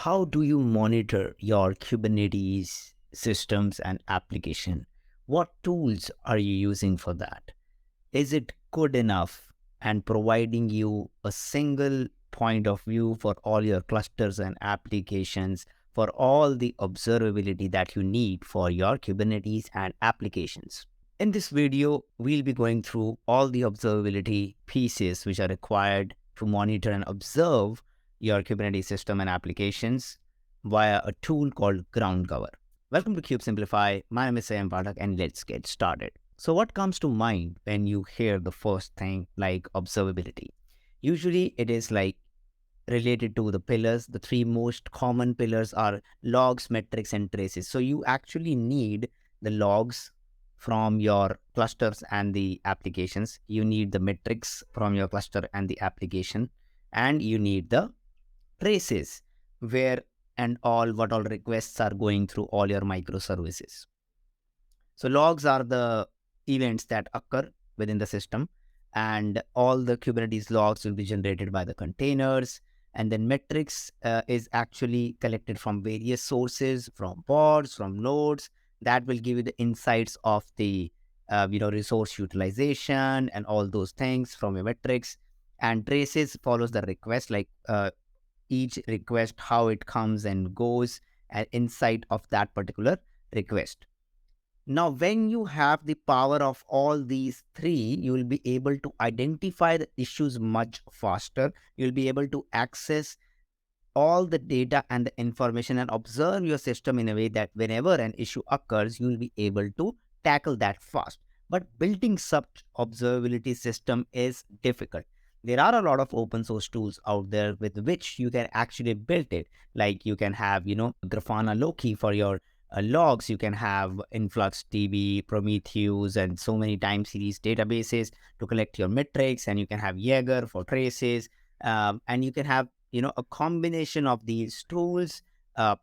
How do you monitor your Kubernetes systems and application? What tools are you using for that? Is it good enough and providing you a single point of view for all your clusters and applications, for all the observability that you need for your Kubernetes and applications? In this video, we'll be going through all the observability pieces which are required to monitor and observe your Kubernetes system and applications via a tool called Groundcover. Welcome to Cube Simplify. My name is Sam Pathak and let's get started. So what comes to mind when you hear the first thing like observability? Usually it is like related to the pillars. The three most common pillars are logs, metrics, and traces. So you actually need the logs from your clusters and the applications. You need the metrics from your cluster and the application. And you need the traces where and what all requests are going through all your microservices. So logs are the events that occur within the system, and all the Kubernetes logs will be generated by the containers. And then metrics is actually collected from various sources, from pods, from nodes, that will give you the insights of the resource utilization and all those things from your metrics. And traces follows the request, like each request, how it comes and goes, and insight of that particular request. Now, when you have the power of all these three, you will be able to identify the issues much faster. You'll be able to access all the data and the information and observe your system in a way that whenever an issue occurs, you'll be able to tackle that fast. But building such observability system is difficult. There are a lot of open source tools out there with which you can actually build it. Like you can have, Grafana Loki for your logs. You can have InfluxDB, Prometheus, and so many time series databases to collect your metrics. And you can have Jaeger for traces. And you can have, a combination of these tools,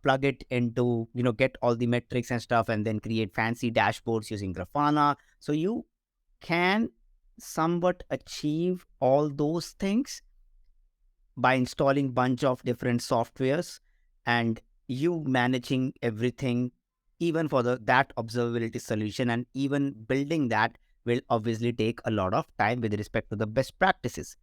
plug it into, get all the metrics and stuff, and then create fancy dashboards using Grafana. So you can somewhat achieve all those things by installing bunch of different softwares and you managing everything, even for that observability solution. And even building that will obviously take a lot of time with respect to the best practices.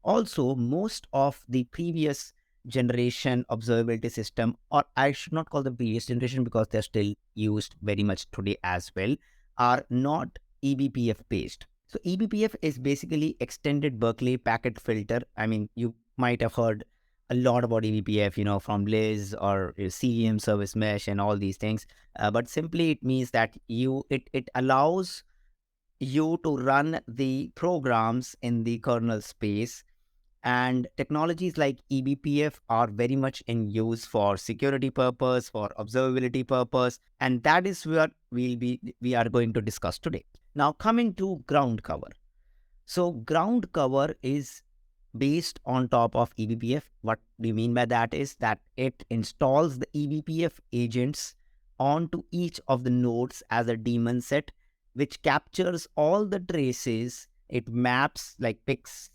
Also, most of the previous generation observability system, or I should not call the previous generation because they're still used very much today as well, are not eBPF based. So eBPF is basically extended Berkeley packet filter. I mean, you might have heard a lot about eBPF, from Liz or CVM service mesh and all these things. But simply it means that it allows you to run the programs in the kernel space. And technologies like eBPF are very much in use for security purpose, for observability purpose, and that is what we are going to discuss today. Now, coming to Groundcover. So Groundcover is based on top of eBPF. What we mean by that is that it installs the eBPF agents onto each of the nodes as a daemon set, which captures all the traces. It maps, like picks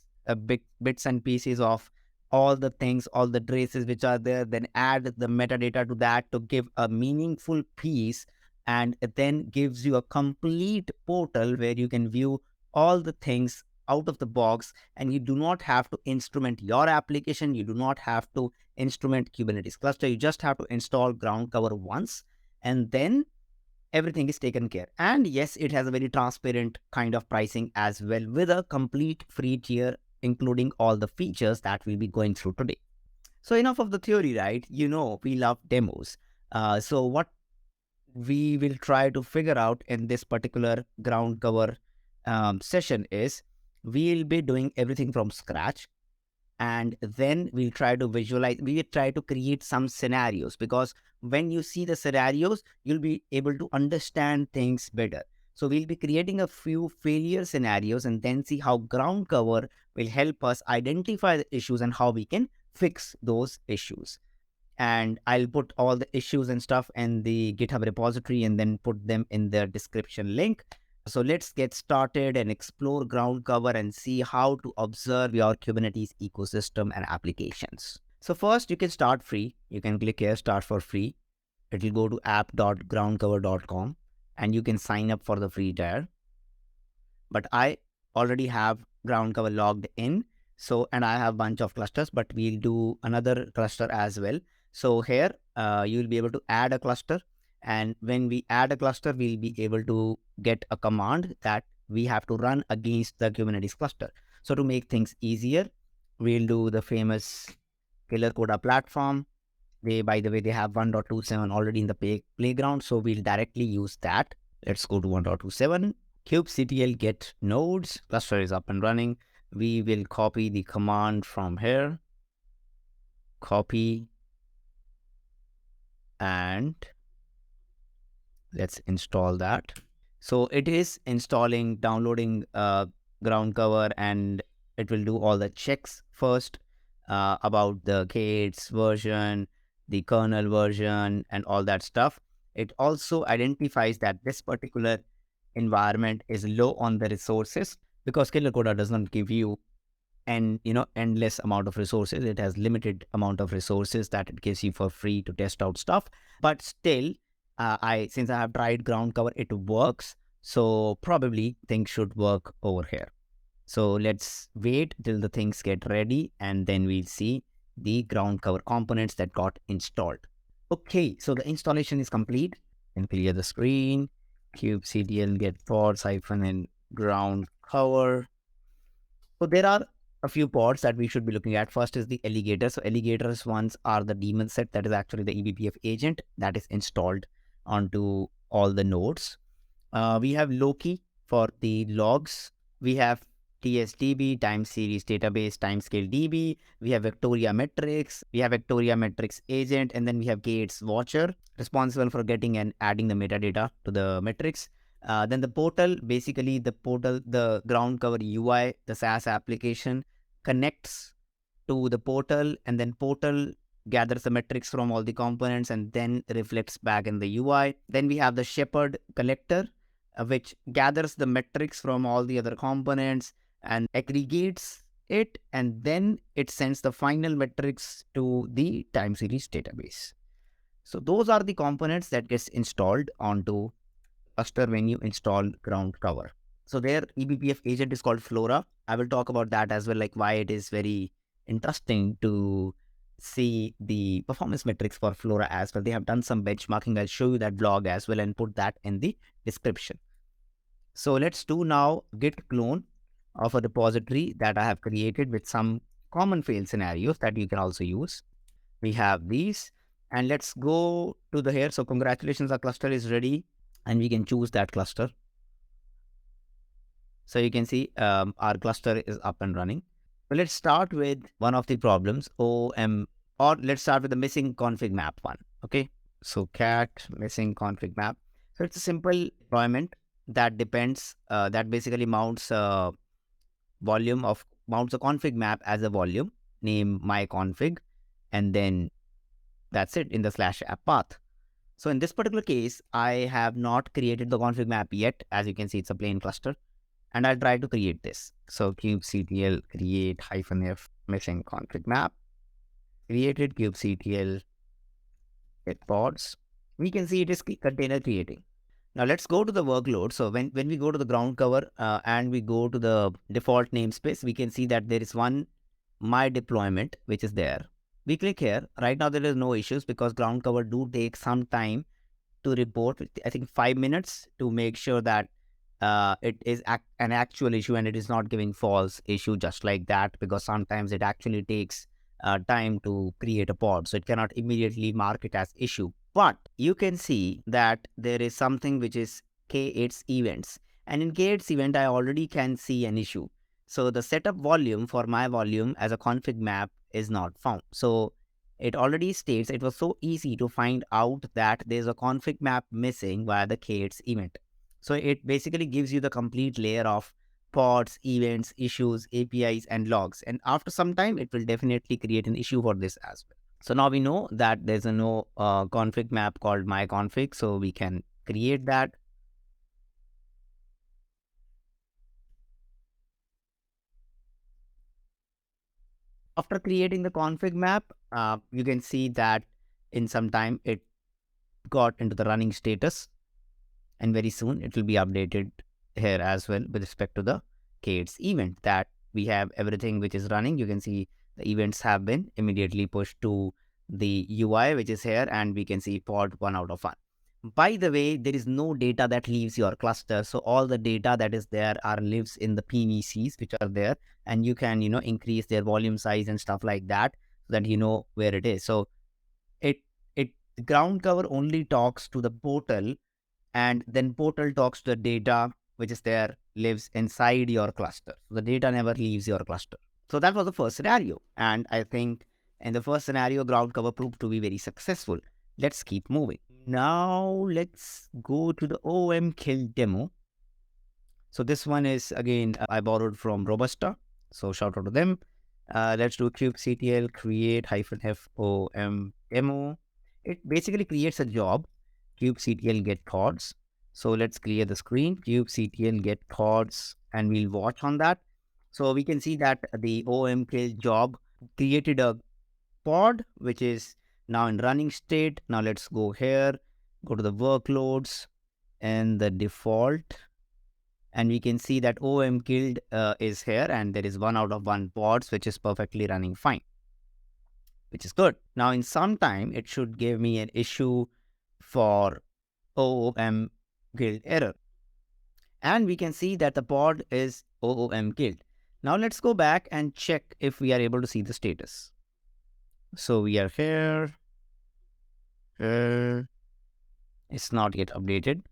bits and pieces of all the things, all the traces which are there, then add the metadata to that to give a meaningful piece, and it then gives you a complete portal where you can view all the things out of the box, and you do not have to instrument your application. You do not have to instrument Kubernetes cluster. You just have to install Groundcover once, and then everything is taken care. And yes, it has a very transparent kind of pricing as well, with a complete free tier, including all the features that we'll be going through today. So enough of the theory, right? We love demos. So what we will try to figure out in this particular Groundcover session is we'll be doing everything from scratch. And then we'll try to visualize, we will try to create some scenarios, because when you see the scenarios, you'll be able to understand things better. So we'll be creating a few failure scenarios and then see how Groundcover will help us identify the issues and how we can fix those issues. And I'll put all the issues and stuff in the GitHub repository and then put them in the description link. So let's get started and explore Groundcover and see how to observe your Kubernetes ecosystem and applications. So first you can start free. You can click here, start for free. It will go to app.groundcover.com and you can sign up for the free tier. But I already have Groundcover logged in. So, and I have a bunch of clusters, but we'll do another cluster as well. So here, you'll be able to add a cluster. And when we add a cluster, we'll be able to get a command that we have to run against the Kubernetes cluster. So to make things easier, we'll do the famous Killer Coda platform. By the way, they have 1.27 already in the playground. So we'll directly use that. Let's go to 1.27. kubectl get nodes. Cluster is up and running. We will copy the command from here. Copy. And let's install that. So it is installing, downloading Groundcover, and it will do all the checks first about the K8's version, the kernel version, and all that stuff. It also identifies that this particular environment is low on the resources, because Killer Coda does not give you endless amount of resources. It has limited amount of resources that it gives you for free to test out stuff. But still, since I have tried Groundcover, it works. So probably things should work over here. So let's wait till the things get ready, and then we'll see the Groundcover components that got installed. Okay, so the installation is complete. And clear the screen. kubectl get pods hyphen and Groundcover. So there are a few pods that we should be looking at. First is the alligator. So alligators ones are the daemon set. That is actually the eBPF agent that is installed onto all the nodes. We have Loki for the logs. We have TSDB, time series database, timescale DB. We have Victoria metrics. We have Victoria metrics agent. And then we have Gates watcher, responsible for getting and adding the metadata to the metrics. Then the portal, basically the Groundcover UI, the SaaS application connects to the portal, and then portal gathers the metrics from all the components and then reflects back in the UI. Then we have the Shepherd collector, which gathers the metrics from all the other components and aggregates it, and then it sends the final metrics to the time series database. So those are the components that gets installed onto cluster when you install Groundcover. So their eBPF agent is called Flora. I will talk about that as well, like why it is very interesting to see the performance metrics for Flora as well. They have done some benchmarking. I'll show you that blog as well and put that in the description. So let's do now git clone of a repository that I have created with some common fail scenarios that you can also use. We have these, and let's go to the here. So congratulations, our cluster is ready, and we can choose that cluster. So you can see our cluster is up and running. So let's start with one of the problems, or let's start with the missing config map one. Okay, so cat missing config map. So it's a simple deployment that depends, that basically mounts a config map as a volume, name my config, and then that's it in the /app path. So in this particular case, I have not created the config map yet. As you can see, it's a plain cluster. And I'll try to create this. So kubectl create -f missing config map. Created kubectl get pods. We can see it is container creating. Now let's go to the workload. So when we go to the Groundcover and we go to the default namespace, we can see that there is one my deployment, which is there. We click here. Right now there is no issues because Groundcover do take some time to report. I think 5 minutes to make sure that it is an actual issue and it is not giving false issue just like that, because sometimes it actually takes time to create a pod. So it cannot immediately mark it as issue. But you can see that there is something which is K8's events. And in K8's event, I already can see an issue. So the setup volume for my volume as a config map is not found. So it already states it was so easy to find out that there's a config map missing via the K8's event. So it basically gives you the complete layer of pods, events, issues, APIs, and logs. And after some time, it will definitely create an issue for this as well. So now we know that there's a no config map called my config. So we can create that. After creating the config map, you can see that in some time it got into the running status, and very soon it will be updated here as well with respect to the K8s event that we have everything which is running. You can see the events have been immediately pushed to the UI, which is here, and we can see pod 1 out of 1. By the way, there is no data that leaves your cluster. So all the data that is there lives in the PVCs which are there, and you can, increase their volume size and stuff like that so that you know where it is. So it it ground cover only talks to the portal, and then portal talks to the data which is there, lives inside your cluster. So the data never leaves your cluster. So that was the first scenario. And I think in the first scenario, ground cover proved to be very successful. Let's keep moving. Now let's go to the OOMKilled demo. So this one is, again, I borrowed from Robusta. So shout out to them. Let's do kubectl create -FOM demo. It basically creates a job, kubectl get pods. So let's clear the screen, kubectl get pods, and we'll watch on that. So we can see that the OOMKilled job created a pod, which is now in running state. Now let's go here, go to the workloads and the default. And we can see that OOMKilled is here, and there is 1 out of 1 pods, which is perfectly running fine, which is good. Now in some time, it should give me an issue for OOMKilled error. And we can see that the pod is OOMKilled. Now let's go back and check if we are able to see the status. So we are here. It's not yet updated.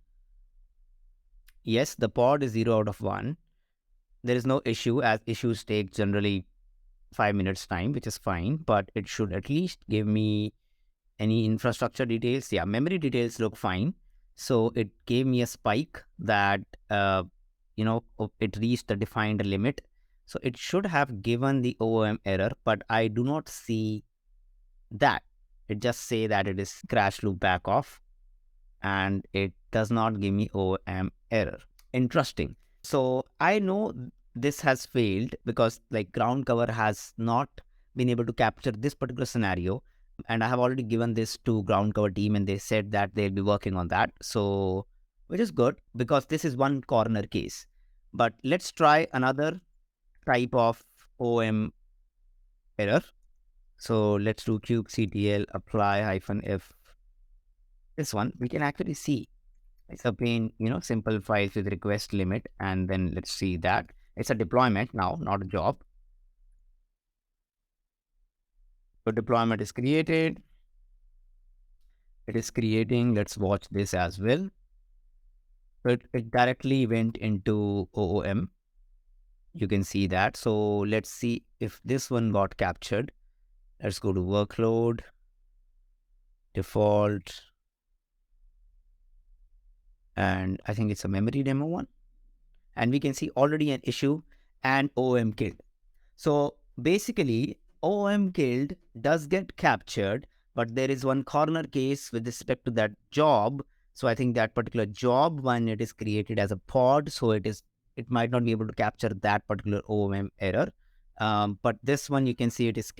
Yes, the pod is 0 out of 1. There is no issue, as issues take generally 5 minutes time, which is fine, but it should at least give me any infrastructure details. Yeah, memory details look fine. So it gave me a spike that, it reached the defined limit. So it should have given the OOM error, but I do not see that. It just say that it is crash loop back off, and it does not give me OOM error. Interesting. So I know this has failed because ground cover has not been able to capture this particular scenario. And I have already given this to ground cover team, and they said that they'll be working on that. So, which is good because this is one corner case. But let's try another type of OM error. So let's do kubectl apply -f. This one we can actually see. It's a plain, simple files with request limit. And then let's see that it's a deployment now, not a job. So deployment is created. It is creating. Let's watch this as well. So it directly went into OOM. You can see that. So let's see if this one got captured. Let's go to workload, default, and I think it's a memory demo one. And we can see already an issue and OOMKilled. So basically, OOMKilled does get captured, but there is one corner case with respect to that job. So I think that particular job, when it is created as a pod, so it might not be able to capture that particular OOM error. But this one, you can see it is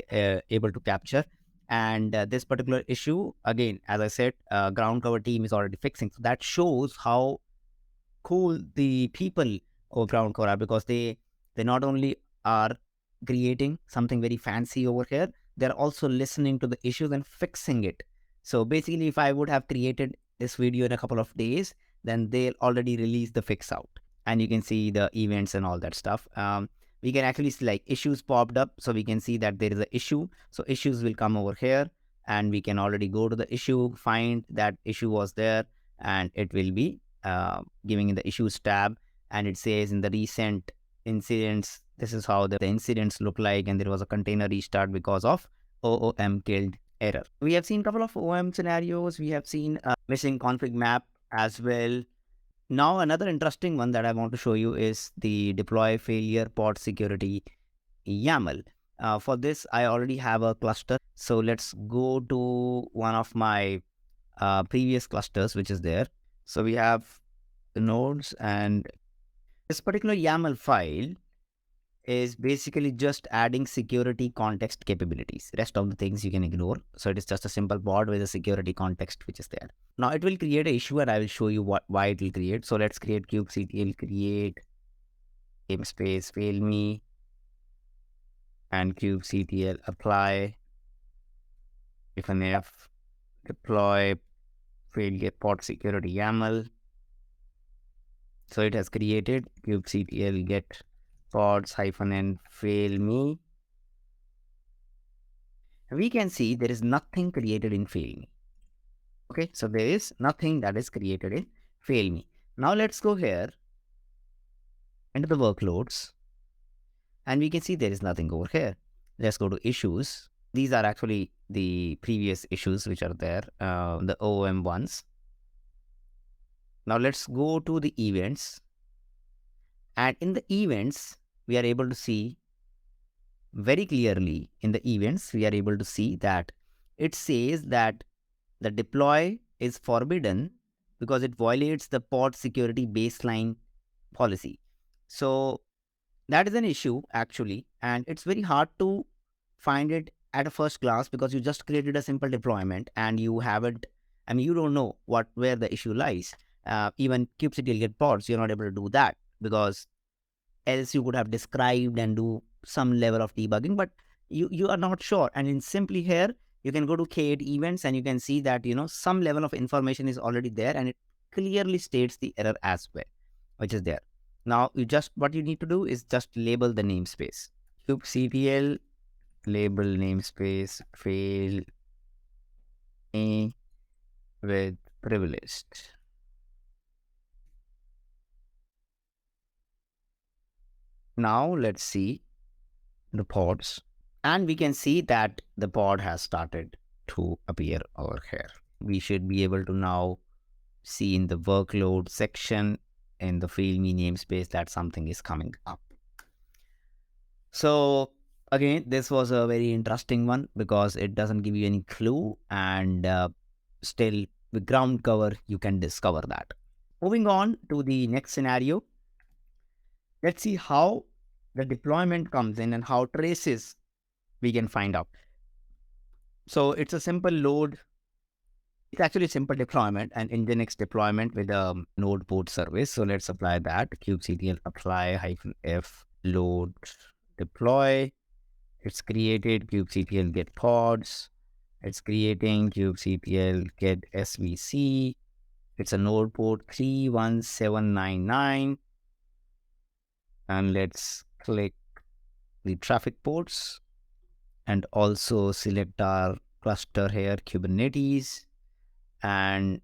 able to capture. And this particular issue, again, as I said, ground cover team is already fixing. So that shows how cool the people of ground cover are, because they not only are creating something very fancy over here, they're also listening to the issues and fixing it. So basically, if I would have created this video in a couple of days, then they'll already release the fix out, and you can see the events and all that stuff. We can actually see issues popped up, so we can see that there is an issue. So issues will come over here, and we can already go to the issue, find that issue was there, and it will be giving in the issues tab, and it says in the recent incidents, this is how the incidents look like, and there was a container restart because of OOMKilled error. We have seen a couple of OOM scenarios. We have seen missing config map as well. Now another interesting one that I want to show you is the deploy failure pod security YAML. For this, I already have a cluster. So let's go to one of my previous clusters, which is there. So we have the nodes, and this particular YAML file is basically just adding security context capabilities. Rest of the things you can ignore. So it is just a simple pod with a security context which is there. Now it will create an issue and I will show you why it will create. So let's create kubectl create namespace fail me and kubectl apply if an f deploy fail get pod security YAML. So it has created kubectl get pods -n fail me. We can see there is nothing created in fail me. Okay, so there is nothing that is created in fail me. Now let's go here into the workloads and we can see there is nothing over here. Let's go to issues. These are actually the previous issues which are there, the OOM ones. Now let's go to the events, and in the events we are able to see very clearly we are able to see that it says that the deploy is forbidden because it violates the pod security baseline policy. So that is an issue actually, and it's very hard to find it at a first glance because you just created a simple deployment and you haven't, I mean, you don't know where the issue lies. Even kubectl get pods, you're not able to do that because else you could have described and do some level of debugging, but you are not sure. And in simply here, you can go to K8 events and you can see that, some level of information is already there and it clearly states the error as well, which is there. Now, what you need to do is just label the namespace. kubectl label namespace fail me with privileged. Now, let's see the pods. And we can see that the pod has started to appear over here. We should be able to now see in the workload section in the fail me namespace that something is coming up. So again, this was a very interesting one because it doesn't give you any clue, and still with ground cover, you can discover that. Moving on to the next scenario, let's see how the deployment comes in and how traces we can find out. So it's a simple load. It's actually a simple deployment, an Nginx deployment with a node port service. So let's apply that. kubectl apply -f load deploy. It's created kubectl get pods. It's creating kubectl get svc. It's a node port 31799. And let's click the traffic ports and also select our cluster here, Kubernetes. And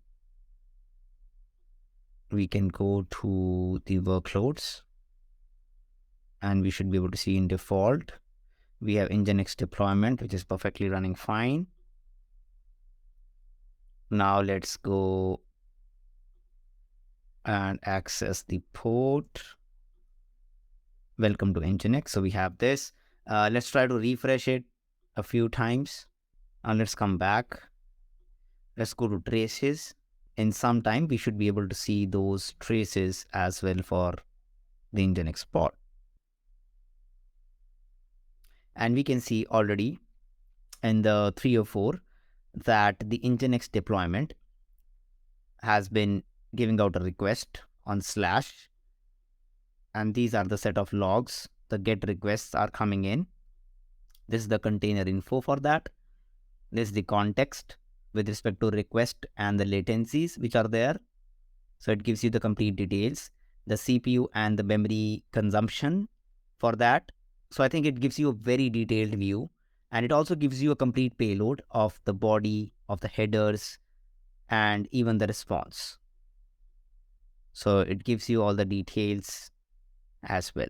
we can go to the workloads and we should be able to see in default, we have Nginx deployment, which is perfectly running fine. Now let's go and access the port. Welcome to Nginx. So we have this. Let's try to refresh it a few times. And let's come back. Let's go to traces. In some time, we should be able to see those traces as well for the Nginx pod. And we can see already in the 304 that the Nginx deployment has been giving out a request on /, and these are the set of logs. The get requests are coming in. This is the container info for that. This is the context with respect to request and the latencies which are there. So it gives you the complete details, the CPU and the memory consumption for that. So I think it gives you a very detailed view, and it also gives you a complete payload of the body, of the headers, and even the response. So it gives you all the details as well.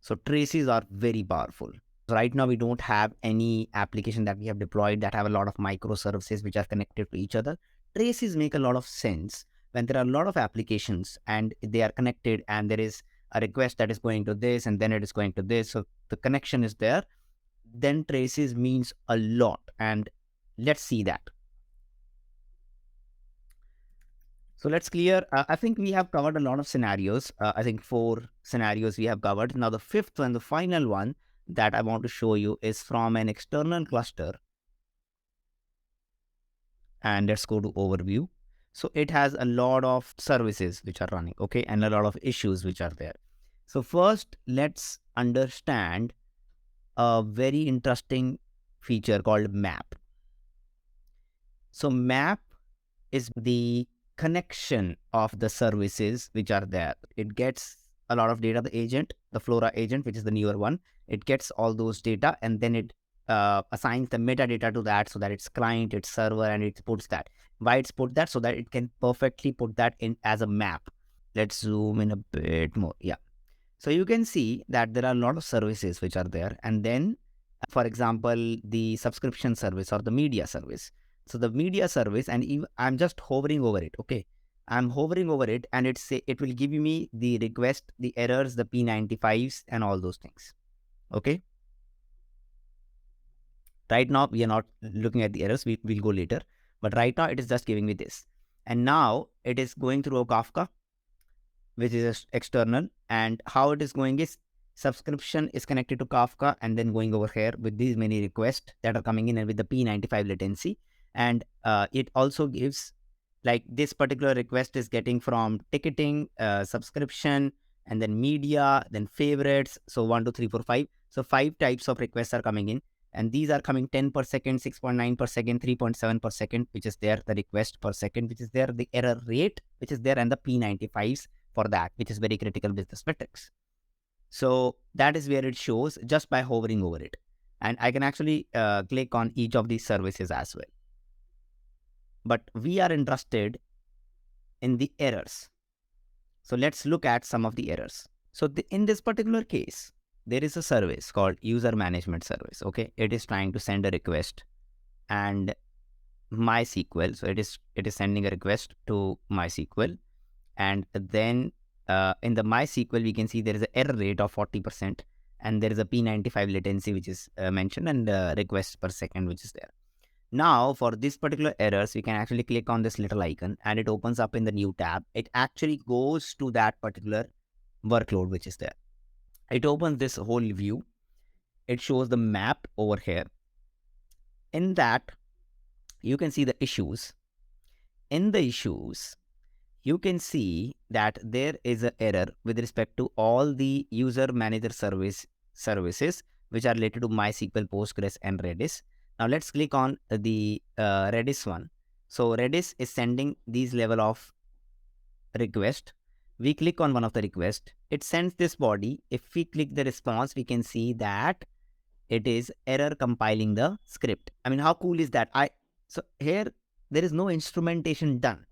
So traces are very powerful. Right now, we don't have any application that we have deployed that have a lot of microservices which are connected to each other. Traces make a lot of sense when there are a lot of applications and they are connected and there is a request that is going to this and then it is going to this. So the connection is there. Then traces means a lot. And let's see that. So let's clear. I think we have covered a lot of scenarios. I think 4 scenarios we have covered. Now the fifth one, the final one that I want to show you is from an external cluster. And let's go to overview. So it has a lot of services which are running, okay, and a lot of issues which are there. So first, let's understand a very interesting feature called map. So map is the connection of the services which are there. It gets a lot of data, the agent, the Flora agent, which is the newer one. It gets all those data and then it assigns the metadata to that so that it's client, it's server, and it puts that. Why it's put that? So that it can perfectly put that in as a map. Let's zoom in a bit more. Yeah. So you can see that there are a lot of services which are there. And then, for example, the subscription service or the media service. So the media service, and I'm just hovering over it. Okay. I'm hovering over it and it will give me the request, the errors, the P95s and all those things. Okay. Right now, we are not looking at the errors. We'll go later. But right now, it is just giving me this. And now it is going through a Kafka, which is external, and how it is going is subscription is connected to Kafka and then going over here with these many requests that are coming in and with the P95 latency. And it also gives, like, this particular request is getting from ticketing, subscription, and then media, then favorites. So 1, 2, 3, 4, 5. So 5 types of requests are coming in. And these are coming 10 per second, 6.9 per second, 3.7 per second, which is there, the request per second, which is there, the error rate, which is there, and the P95s for that, which is very critical business metrics. So that is where it shows just by hovering over it. And I can actually click on each of these services as well. But we are interested in the errors. So let's look at some of the errors. So in this particular case, there is a service called user management service. Okay, it is trying to send a request and MySQL. So it is sending a request to MySQL, and then in the MySQL we can see there is an error rate of 40%, and there is a P95 latency which is mentioned, and requests per second which is there. Now for this particular errors, we can actually click on this little icon and it opens up in the new tab. It actually goes to that particular workload which is there. It opens this whole view. It shows the map over here. In that, you can see the issues. In the issues, you can see that there is an error with respect to all the user manager services which are related to MySQL, Postgres, and Redis. Now let's click on the Redis one. So Redis is sending these level of request. We click on one of the request. It sends this body. If we click the response, we can see that it is error compiling the script. I mean, how cool is that? So here there is no instrumentation done.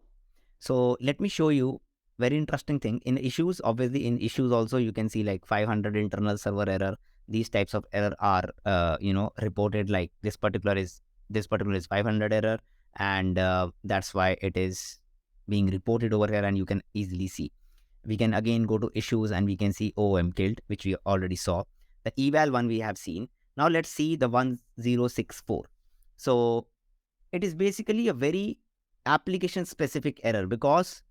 So let me show you very interesting thing. In issues, obviously in issues also you can see like 500 internal server error. These types of error are reported, like this particular is 500 error, and that's why it is being reported over here, and you can easily see. We can again go to issues and we can see OOMKilled, which we already saw. The eval one we have seen. Now let's see the 1064. So it is basically a very application specific error because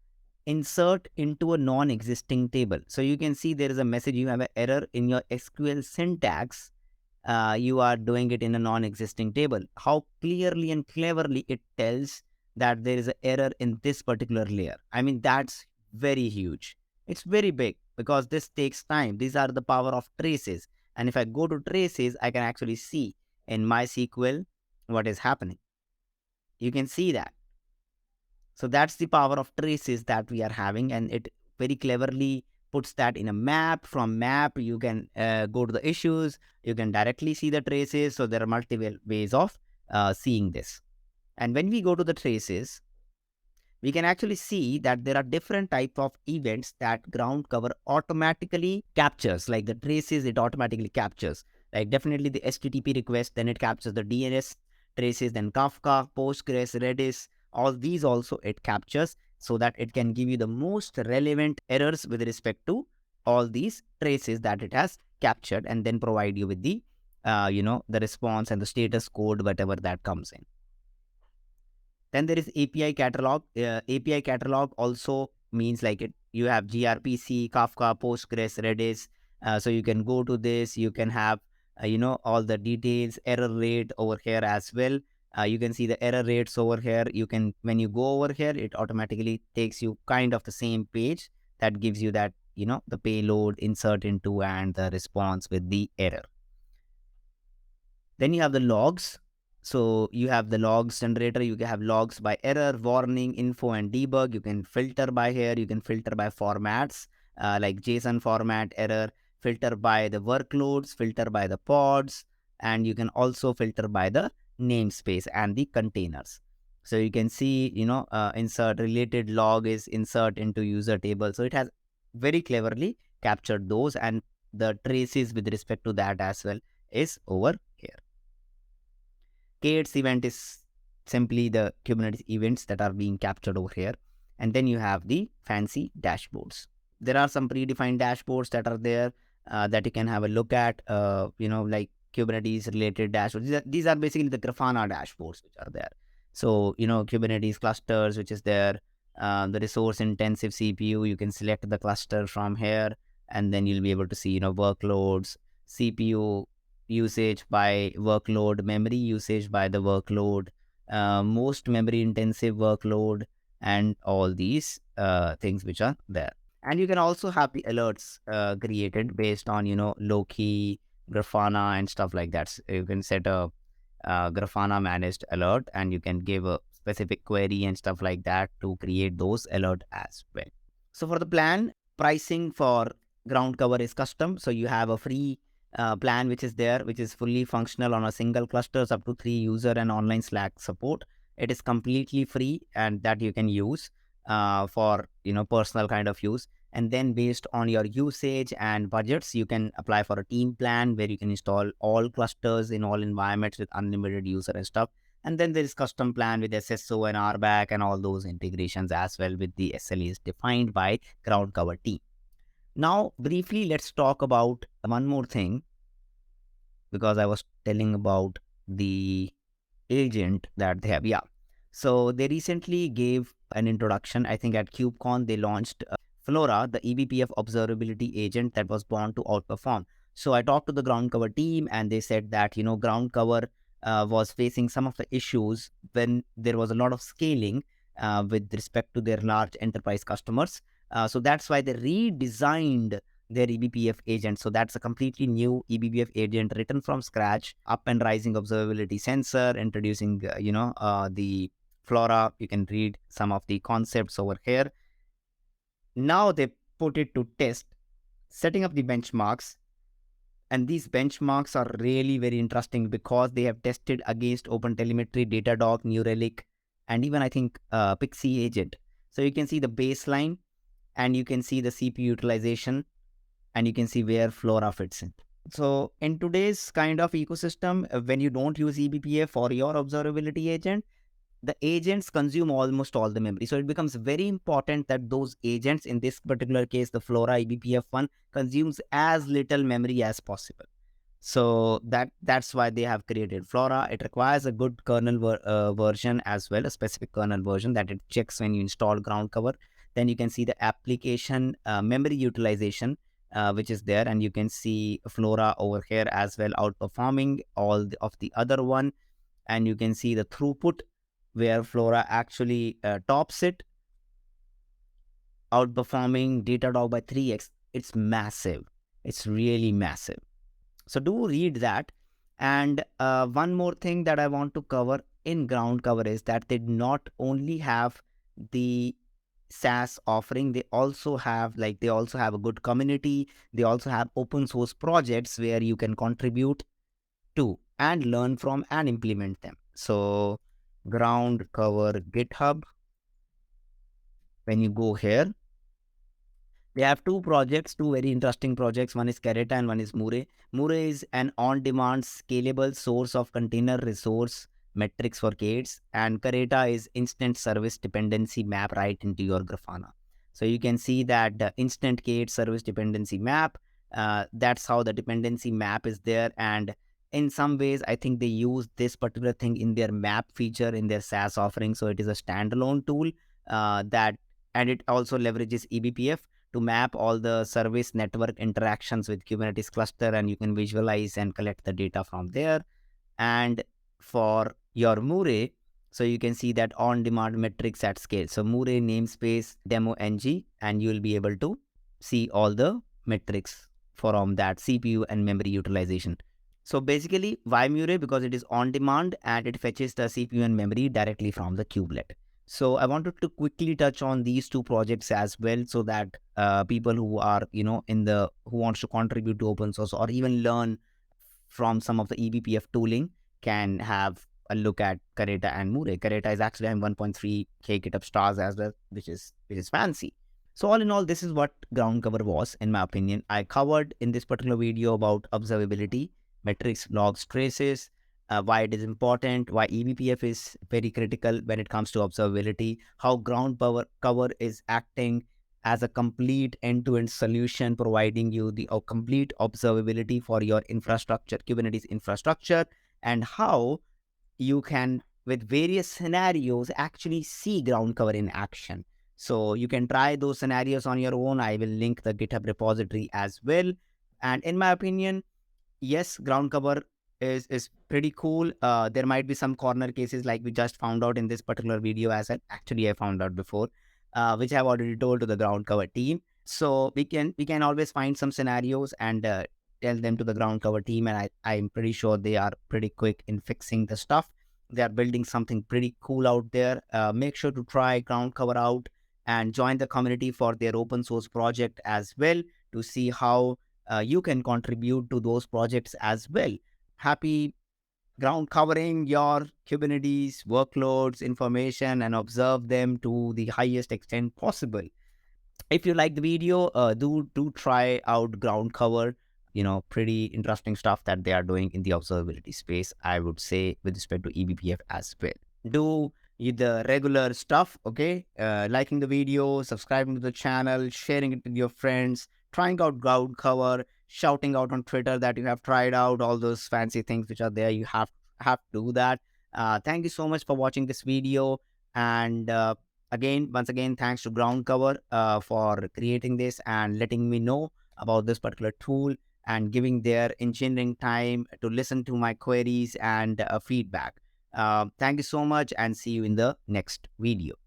insert into a non-existing table. So you can see there is a message, you have an error in your SQL syntax. You are doing it in a non-existing table. How clearly and cleverly it tells that there is an error in this particular layer. I mean, that's very huge. It's very big because this takes time. These are the power of traces. And if I go to traces, I can actually see in MySQL what is happening. You can see that. So that's the power of traces that we are having, and it very cleverly puts that in a map. From map, you can go to the issues. You can directly see the traces. So there are multiple ways of seeing this. And when we go to the traces, we can actually see that there are different types of events that Groundcover automatically captures. Like the traces, it automatically captures. Like definitely the HTTP request, then it captures the DNS traces, then Kafka, Postgres, Redis, all these also it captures so that it can give you the most relevant errors with respect to all these traces that it has captured, and then provide you with the, the response and the status code, whatever that comes in. Then there is API catalog. API catalog also means like you have gRPC, Kafka, Postgres, Redis. So you can go to this. You can have all the details, error rate over here as well. You can see the error rates over here. You can, when you go over here, it automatically takes you kind of the same page that gives you that the payload, insert into, and the response with the error. Then you have the logs. So you have the logs generator. You can have logs by error, warning, info, and debug. You can filter by here. You can filter by formats like JSON format, error, filter by the workloads, filter by the pods, and you can also filter by the namespace and the containers. So you can see, insert related log is insert into user table. So it has very cleverly captured those, and the traces with respect to that as well is over here. K8s event is simply the Kubernetes events that are being captured over here. And then you have the fancy dashboards. There are some predefined dashboards that are there that you can have a look at, like Kubernetes related dashboards. These are basically the Grafana dashboards which are there. So, Kubernetes clusters, which is there, the resource intensive CPU, you can select the cluster from here, and then you'll be able to see, workloads, CPU usage by workload, memory usage by the workload, most memory intensive workload, and all these things which are there. And you can also have the alerts created based on, Loki, Grafana, and stuff like that. So you can set a Grafana managed alert, and you can give a specific query and stuff like that to create those alert as well. So for the plan, pricing for Groundcover is custom. So you have a free plan which is there, which is fully functional on a single clusters up to 3 user and online Slack support. It is completely free, and that you can use for personal kind of use. And then based on your usage and budgets, you can apply for a team plan where you can install all clusters in all environments with unlimited user and stuff. And then there is custom plan with SSO and RBAC and all those integrations as well with the SLAs defined by Groundcover team. Now, briefly, let's talk about one more thing, because I was telling about the agent that they have. Yeah. So they recently gave an introduction. I think at KubeCon, they launched Flora, the eBPF observability agent that was born to outperform. So I talked to the Groundcover team, and they said that, Groundcover was facing some of the issues when there was a lot of scaling with respect to their large enterprise customers. So that's why they redesigned their eBPF agent. So that's a completely new eBPF agent written from scratch, up and rising observability sensor, introducing, the Flora. You can read some of the concepts over here. Now they put it to test, setting up the benchmarks. And these benchmarks are really very interesting because they have tested against OpenTelemetry, Datadog, New Relic, and even I think Pixie agent. So you can see the baseline, and you can see the CPU utilization, and you can see where Flora fits in. So in today's kind of ecosystem, when you don't use eBPF for your observability agent, the agents consume almost all the memory. So it becomes very important that those agents, in this particular case, the Flora eBPF one, consumes as little memory as possible. So that's why they have created Flora. It requires a good kernel version as well, a specific kernel version that it checks when you install Groundcover. Then you can see the application memory utilization, which is there, and you can see Flora over here as well, outperforming all of the other one. And you can see the throughput where Flora actually tops it, outperforming Datadog by 3x. It's massive. It's really massive. So do read that. And one more thing that I want to cover in Groundcover is that they not only have the SaaS offering, they also have a good community. They also have open source projects where you can contribute to and learn from and implement them. So Groundcover GitHub, when you go here, they have two projects, two very interesting projects. One is Caretta and one is Murre. Murre is an on-demand scalable source of container resource metrics for K8s, and Caretta is instant service dependency map right into your Grafana. So you can see that the instant K8 service dependency map, that's how the dependency map is there. And In some ways, I think they use this particular thing in their map feature in their SaaS offering. So it is a standalone tool and it also leverages eBPF to map all the service network interactions with Kubernetes cluster, and you can visualize and collect the data from there. And for your murre, so you can see that on-demand metrics at scale. So murre namespace demo ng, and you will be able to see all the metrics from that CPU and memory utilization. So basically, why murre? Because it is on demand and it fetches the CPU and memory directly from the kubelet. So I wanted to quickly touch on these two projects as well, so that people who are, who wants to contribute to open source or even learn from some of the eBPF tooling can have a look at Caretta and Murre. Caretta is actually having 1.3K GitHub stars as well, which is fancy. So all in all, this is what Groundcover was, in my opinion. I covered in this particular video about observability, metrics, logs, traces, why it is important, why eBPF is very critical when it comes to observability, how Groundcover is acting as a complete end-to-end solution, providing you the complete observability for your infrastructure, Kubernetes infrastructure, and how you can, with various scenarios, actually see Groundcover in action. So you can try those scenarios on your own. I will link the GitHub repository as well. And in my opinion, yes, Groundcover is pretty cool. There might be some corner cases like we just found out in this particular video as well. Actually, I found out before, which I've already told to the Groundcover team. So we can always find some scenarios and tell them to the Groundcover team, and I'm pretty sure they are pretty quick in fixing the stuff. They are building something pretty cool out there. Make sure to try Groundcover out and join the community for their open source project as well to see how you can contribute to those projects as well. Happy ground covering your Kubernetes workloads, information, and observe them to the highest extent possible. If you like the video, do try out Groundcover. Pretty interesting stuff that they are doing in the observability space, I would say, with respect to eBPF as well. Do the regular stuff, okay? Liking the video, subscribing to the channel, sharing it with your friends, trying out Groundcover, shouting out on Twitter that you have tried out all those fancy things which are there. You have to do that. Thank you so much for watching this video. And once again, thanks to Groundcover for creating this and letting me know about this particular tool and giving their engineering time to listen to my queries and feedback. Thank you so much, and see you in the next video.